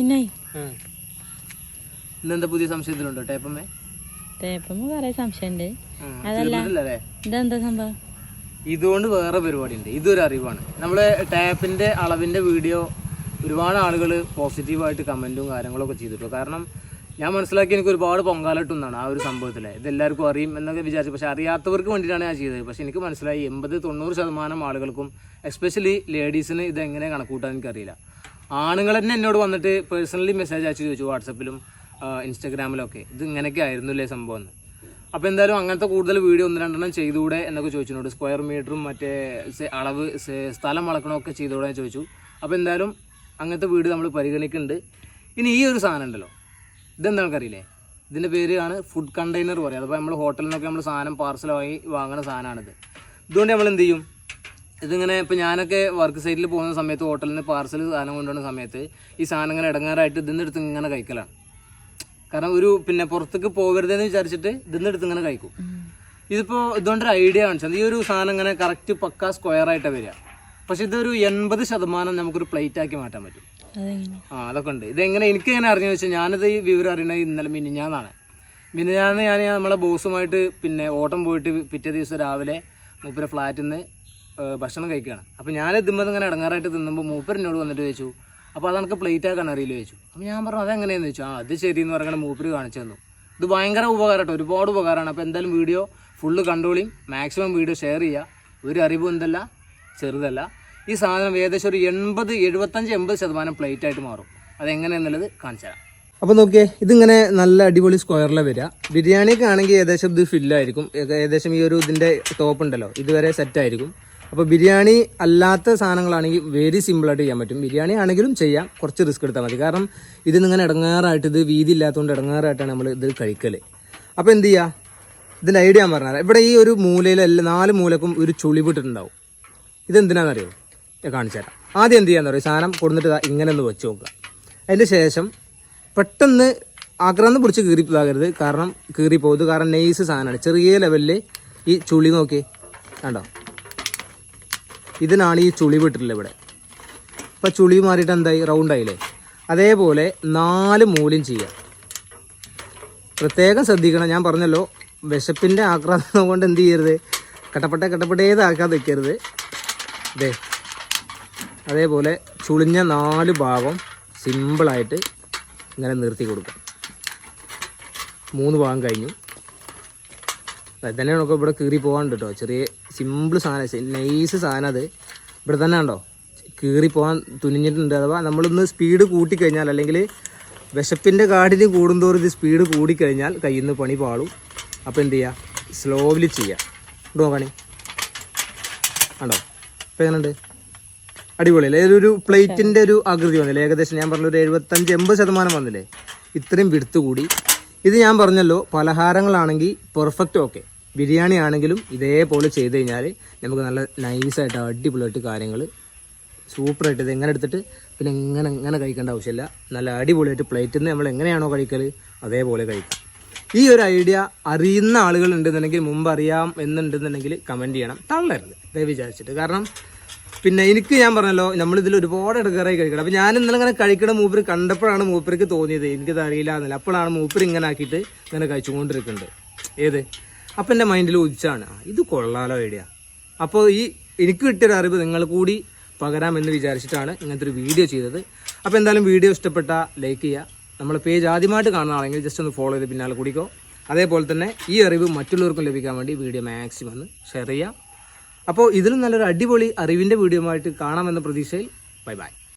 പിന്നെ ഇന്നെന്താ പുതിയ സംശയത്തിലുണ്ടോ ടേപ്പമ്മേ? ടേപ്പമ്മ കുറെ സംശയമുണ്ട്. അതല്ല ഇതെന്താ സംഭവം? ഇതുകൊണ്ട് വേറെ പരിപാടി ഉണ്ട്. ഇതൊരു അറിവാണ്. നമ്മള് ടാപ്പിന്റെ അളവിന്റെ വീഡിയോ ഒരുപാട് ആളുകൾ പോസിറ്റീവായിട്ട് കമന്റും കാര്യങ്ങളൊക്കെ ചെയ്തിട്ടു. കാരണം ഞാൻ മനസ്സിലാക്കി എനിക്ക് ഒരുപാട് പൊങ്കാലിട്ടുന്നാണ് ആ ഒരു സംഭവത്തില്. ഇതെല്ലാവർക്കും അറിയും എന്നൊക്കെ വിചാരിച്ചു. പക്ഷെ അറിയാത്തവർക്ക് വേണ്ടിയിട്ടാണ് ഞാൻ ചെയ്തത്. പക്ഷെ എനിക്ക് മനസ്സിലായി 80-90% ആളുകൾക്കും എസ്പെഷ്യലി ലേഡീസിന് ഇതെങ്ങനെ കണക്കൂട്ടാൻ എനിക്കറിയില്ല. ആണുങ്ങൾ തന്നെ എന്നോട് വന്നിട്ട് പേഴ്സണലി മെസ്സേജ് അയച്ചു ചോദിച്ചു, വാട്സപ്പിലും ഇൻസ്റ്റാഗ്രാമിലൊക്കെ, ഇത് ഇങ്ങനെയൊക്കെ ആയിരുന്നില്ലേ സംഭവം എന്ന്. അപ്പോൾ എന്തായാലും അങ്ങനത്തെ കൂടുതൽ വീഡിയോ 1-2 ചെയ്തുകൂടെ എന്നൊക്കെ ചോദിച്ചിട്ടുണ്ട്. സ്ക്വയർ മീറ്ററും മറ്റേ അളവ് സ്ഥലം അളക്കണമൊക്കെ ചെയ്തുകൂടെ എന്ന് ചോദിച്ചു. അപ്പോൾ എന്തായാലും അങ്ങനത്തെ വീഡിയോ നമ്മൾ പരിഗണിക്കുന്നുണ്ട്. ഇനി ഈ ഒരു സാധനം ഉണ്ടല്ലോ, ഇതെന്താ നമുക്കറിയില്ലേ? ഇതിൻ്റെ പേരാണ് ഫുഡ് കണ്ടെയ്നർ പറയുക. അപ്പോൾ നമ്മൾ ഹോട്ടലിൽ നിന്നൊക്കെ നമ്മൾ സാധനം പാർസലായി വാങ്ങുന്ന സാധനമാണിത്. ഇതുകൊണ്ട് നമ്മൾ എന്ത് ചെയ്യും, ഇതിങ്ങനെ ഇപ്പോൾ ഞാനൊക്കെ വർക്ക് സൈറ്റിൽ പോകുന്ന സമയത്ത് ഹോട്ടലിൽ നിന്ന് പാർസൽ സാധനം കൊണ്ടുവരുന്ന സമയത്ത് ഈ സാധനം ഇങ്ങനെ ഇടങ്ങാറായിട്ട് ഇതിന്നെടുത്ത് ഇങ്ങനെ കഴിക്കലാണ്. കാരണം ഒരു പിന്നെ പുറത്തേക്ക് പോകരുതെന്ന് വിചാരിച്ചിട്ട് ഇതിന്നെടുത്ത് ഇങ്ങനെ കഴിക്കും. ഇതിപ്പോൾ ഇതുകൊണ്ടൊരു ഐഡിയ കാണിച്ചത്, ഈ ഒരു സാധനം ഇങ്ങനെ കറക്റ്റ് പക്കാ സ്ക്വയറായിട്ടാണ് വരിക. പക്ഷെ ഇതൊരു 80% നമുക്കൊരു പ്ലേറ്റ് ആക്കി മാറ്റാൻ പറ്റും. അതൊക്കെ ഉണ്ട്. ഇതെങ്ങനെ എനിക്കെങ്ങനെ അറിഞ്ഞു വെച്ചാൽ, ഞാനിത് ഈ വിവരം അറിയണത് ഇന്നലെ മിനിഞ്ഞാന്നാണ്. മിനിഞ്ഞാന്ന് ഞാൻ നമ്മളെ ബോസുമായിട്ട് പിന്നെ ഓട്ടം പോയിട്ട് പിറ്റേ ദിവസം രാവിലെ മൂപ്പരെ ഫ്ലാറ്റിൽ നിന്ന് ഭക്ഷണം കഴിക്കുകയാണ്. അപ്പോൾ ഞാൻ ഇതുമ്പോൾ ഇങ്ങനെ ഇടങ്ങാറായിട്ട് തിന്നുമ്പോൾ മൂപ്പരിനോട് വന്നിട്ട് ചോദിച്ചു, അപ്പോൾ അതെനിക്ക് പ്ലേറ്റ് ആക്കാൻ അറിയില്ല ചോദിച്ചു. അപ്പോൾ ഞാൻ പറഞ്ഞു അതെങ്ങനെയാന്ന് ചോദിച്ചു. അത് ശരി എന്ന് പറഞ്ഞാൽ മൂപ്പര് കാണിച്ചു തന്നു. ഇത് ഭയങ്കര ഉപകാരമാട്ടോ, ഒരുപാട് ഉപകാരമാണ്. അപ്പോൾ എന്തായാലും വീഡിയോ ഫുള്ള് കണ്ടോളിയും, മാക്സിമം വീഡിയോ ഷെയർ ചെയ്യുക. ഒരു അറിവും എന്തല്ല ചെറുതല്ല. ഈ സാധനം ഏകദേശം ഒരു 75-80% പ്ലേറ്റ് ആയിട്ട് മാറും. അതെങ്ങനെയെന്നുള്ളത് കാണിച്ചു തരാം. അപ്പോൾ നോക്കിയേ, ഇതിങ്ങനെ നല്ല അടിപൊളി സ്ക്വയറിലാണ് വരിക. ബിരിയാണിയൊക്കെ ആണെങ്കിൽ ഏകദേശം ഇത് ഫില്ലായിരിക്കും. ഏകദേശം ഈ ഒരു ഇതിൻ്റെ ടോപ്പ് ഉണ്ടല്ലോ ഇതുവരെ സെറ്റായിരിക്കും. അപ്പോൾ ബിരിയാണി അല്ലാത്ത സാധനങ്ങളാണെങ്കിൽ വെരി സിമ്പിളായിട്ട് ചെയ്യാൻ പറ്റും. ബിരിയാണി ആണെങ്കിലും ചെയ്യാം, കുറച്ച് റിസ്ക് എടുത്താൽ മതി. കാരണം ഇതിന്നിങ്ങനെ ഇടങ്ങാറായിട്ട്, ഇത് വീതി ഇല്ലാത്തതുകൊണ്ട് ഇടങ്ങാറായിട്ടാണ് നമ്മൾ ഇത് കഴിക്കൽ. അപ്പോൾ എന്ത് ചെയ്യുക, ഇതിൻ്റെ ഐഡിയ ഞാൻ പറഞ്ഞുതരാം. ഇവിടെ ഈ ഒരു മൂലയിലെല്ലാം 4 മൂലക്കും ഒരു ചുളിവിട്ടിട്ടുണ്ടാവും. ഇതെന്തിനാണെന്നറിയോ? ഞാൻ കാണിച്ചു തരാം. ആദ്യം എന്ത് ചെയ്യാന്ന് പറയും, സാധനം കൊടുത്തിട്ട് ഇങ്ങനെ ഒന്ന് വെച്ച് നോക്കുക. അതിൻ്റെ ശേഷം പെട്ടെന്ന് ആക്രാന്ന് പിടിച്ച് കീറിപ്പോകരുത്, കാരണം കീറിപ്പോകുന്നത്. കാരണം നെയ്സ് സാധനമാണ്. ചെറിയ ലെവലിൽ ഈ ചുളി നോക്കി കണ്ടോ, ഇതിനാണ് ഈ ചുളി വിട്ടിട്ടുള്ളത് ഇവിടെ. അപ്പോൾ ചുളി മാറിയിട്ട് എന്തായി, റൗണ്ടായില്ലേ? അതേപോലെ 4 മൂലയും ചെയ്യാം. പ്രത്യേകം ശ്രദ്ധിക്കണം. ഞാൻ പറഞ്ഞല്ലോ, വിശപ്പിൻ്റെ ആക്രാന്തം കൊണ്ട് എന്ത് ചെയ്യരുത്, കട്ടപ്പെട്ടേതാക്കാതെ വെക്കരുത്. ഇതേ അതേപോലെ ചുളിഞ്ഞ 4 ഭാഗം സിമ്പിളായിട്ട് ഇങ്ങനെ നിർത്തി കൊടുക്കും. 3 ഭാഗം കഴിഞ്ഞു. തന്നെ നമുക്ക് ഇവിടെ കീറി പോകാണ്ട് കേട്ടോ. ചെറിയ സിമ്പിൾ സാധനം, നൈസ് സാധനം. അത് ഇവിടെ തന്നെ ഉണ്ടോ കീറി പോകാൻ തുനിഞ്ഞിട്ടുണ്ട്. അഥവാ നമ്മളൊന്ന് സ്പീഡ് കൂട്ടിക്കഴിഞ്ഞാൽ, അല്ലെങ്കിൽ വിശപ്പിൻ്റെ കാടിന് കൂടുന്തോറും ഇത് സ്പീഡ് കൂടിക്കഴിഞ്ഞാൽ കയ്യിൽ നിന്ന് പണി പാളും. അപ്പോൾ എന്ത് ചെയ്യുക, സ്ലോവിൽ ചെയ്യുക. ഇവിടെ നോക്കണേ ഉണ്ടോ, ഇപ്പം എങ്ങനെയുണ്ട്, അടിപൊളിയല്ലേ? ഒരു പ്ലേറ്റിൻ്റെ ഒരു ആകൃതി വന്നില്ലേ? ഏകദേശം ഞാൻ പറഞ്ഞൊരു 75-80% വന്നില്ലേ? ഇത്രയും വിടുത്ത് കൂടി. ഇത് ഞാൻ പറഞ്ഞല്ലോ, പലഹാരങ്ങളാണെങ്കിൽ പെർഫെക്റ്റ് ഓക്കെ. ബിരിയാണി ആണെങ്കിലും ഇതേപോലെ ചെയ്ത് കഴിഞ്ഞാൽ നമുക്ക് നല്ല നൈസായിട്ട് അടിപൊളിയായിട്ട് കാര്യങ്ങൾ സൂപ്പറായിട്ട് ഇത് എങ്ങനെ എടുത്തിട്ട് പിന്നെ എങ്ങനെ കഴിക്കേണ്ട ആവശ്യമില്ല. നല്ല അടിപൊളിയായിട്ട് പ്ലേറ്റിൽ നിന്ന് നമ്മൾ എങ്ങനെയാണോ കഴിക്കൽ അതേപോലെ കഴിക്കാം. ഈ ഒരു ഐഡിയ അറിയുന്ന ആളുകൾ ഉണ്ടെന്നുണ്ടെങ്കിൽ, മുമ്പ് അറിയാം എന്നുണ്ടെന്നുണ്ടെങ്കിൽ കമൻറ്റ് ചെയ്യണം, തള്ളരുത് ദയവ് വിചാരിച്ചിട്ട്. കാരണം പിന്നെ എനിക്ക് ഞാൻ പറഞ്ഞല്ലോ, നമ്മളിതിൽ ഒരുപാട് ഇടകയറായി കഴിക്കണം. അപ്പോൾ ഞാൻ ഇന്നലെ ഇങ്ങനെ കഴിക്കണ മൂപ്പര് കണ്ടപ്പോഴാണ് മൂപ്പർക്ക് തോന്നിയത് എനിക്കത് അറിയില്ല എന്നല്ല. അപ്പോഴാണ് മൂപ്പര് ഇങ്ങനെ ആക്കിയിട്ട് ഇങ്ങനെ കഴിച്ചുകൊണ്ടിരിക്കുന്നുണ്ട്. ഏത് അപ്പം എൻ്റെ മൈൻഡിൽ ഉദിച്ചാണ്, ഇത് കൊള്ളാലോ ഐഡിയ. അപ്പോൾ ഈ എനിക്ക് കിട്ടിയൊരു അറിവ് നിങ്ങൾ കൂടി പകരാമെന്ന് വിചാരിച്ചിട്ടാണ് ഇങ്ങനത്തെ ഒരു വീഡിയോ ചെയ്തത്. അപ്പോൾ എന്തായാലും വീഡിയോ ഇഷ്ടപ്പെട്ടാൽ ലൈക്ക് ചെയ്യുക. നമ്മളെ പേജ് ആദ്യമായിട്ട് കാണുന്നതാണെങ്കിൽ ജസ്റ്റ് ഒന്ന് ഫോളോ ചെയ്ത് പിന്നാലെ കൂടിക്കോ. അതേപോലെ തന്നെ ഈ അറിവ് മറ്റുള്ളവർക്കും ലഭിക്കാൻ വേണ്ടി വീഡിയോ മാക്സിമം ഒന്ന് ഷെയർ ചെയ്യുക. അപ്പോൾ ഇതിലും നല്ലൊരു അടിപൊളി അറിവിൻ്റെ വീഡിയോ ആയിട്ട് കാണാമെന്ന പ്രതീക്ഷയിൽ ബൈ ബൈ.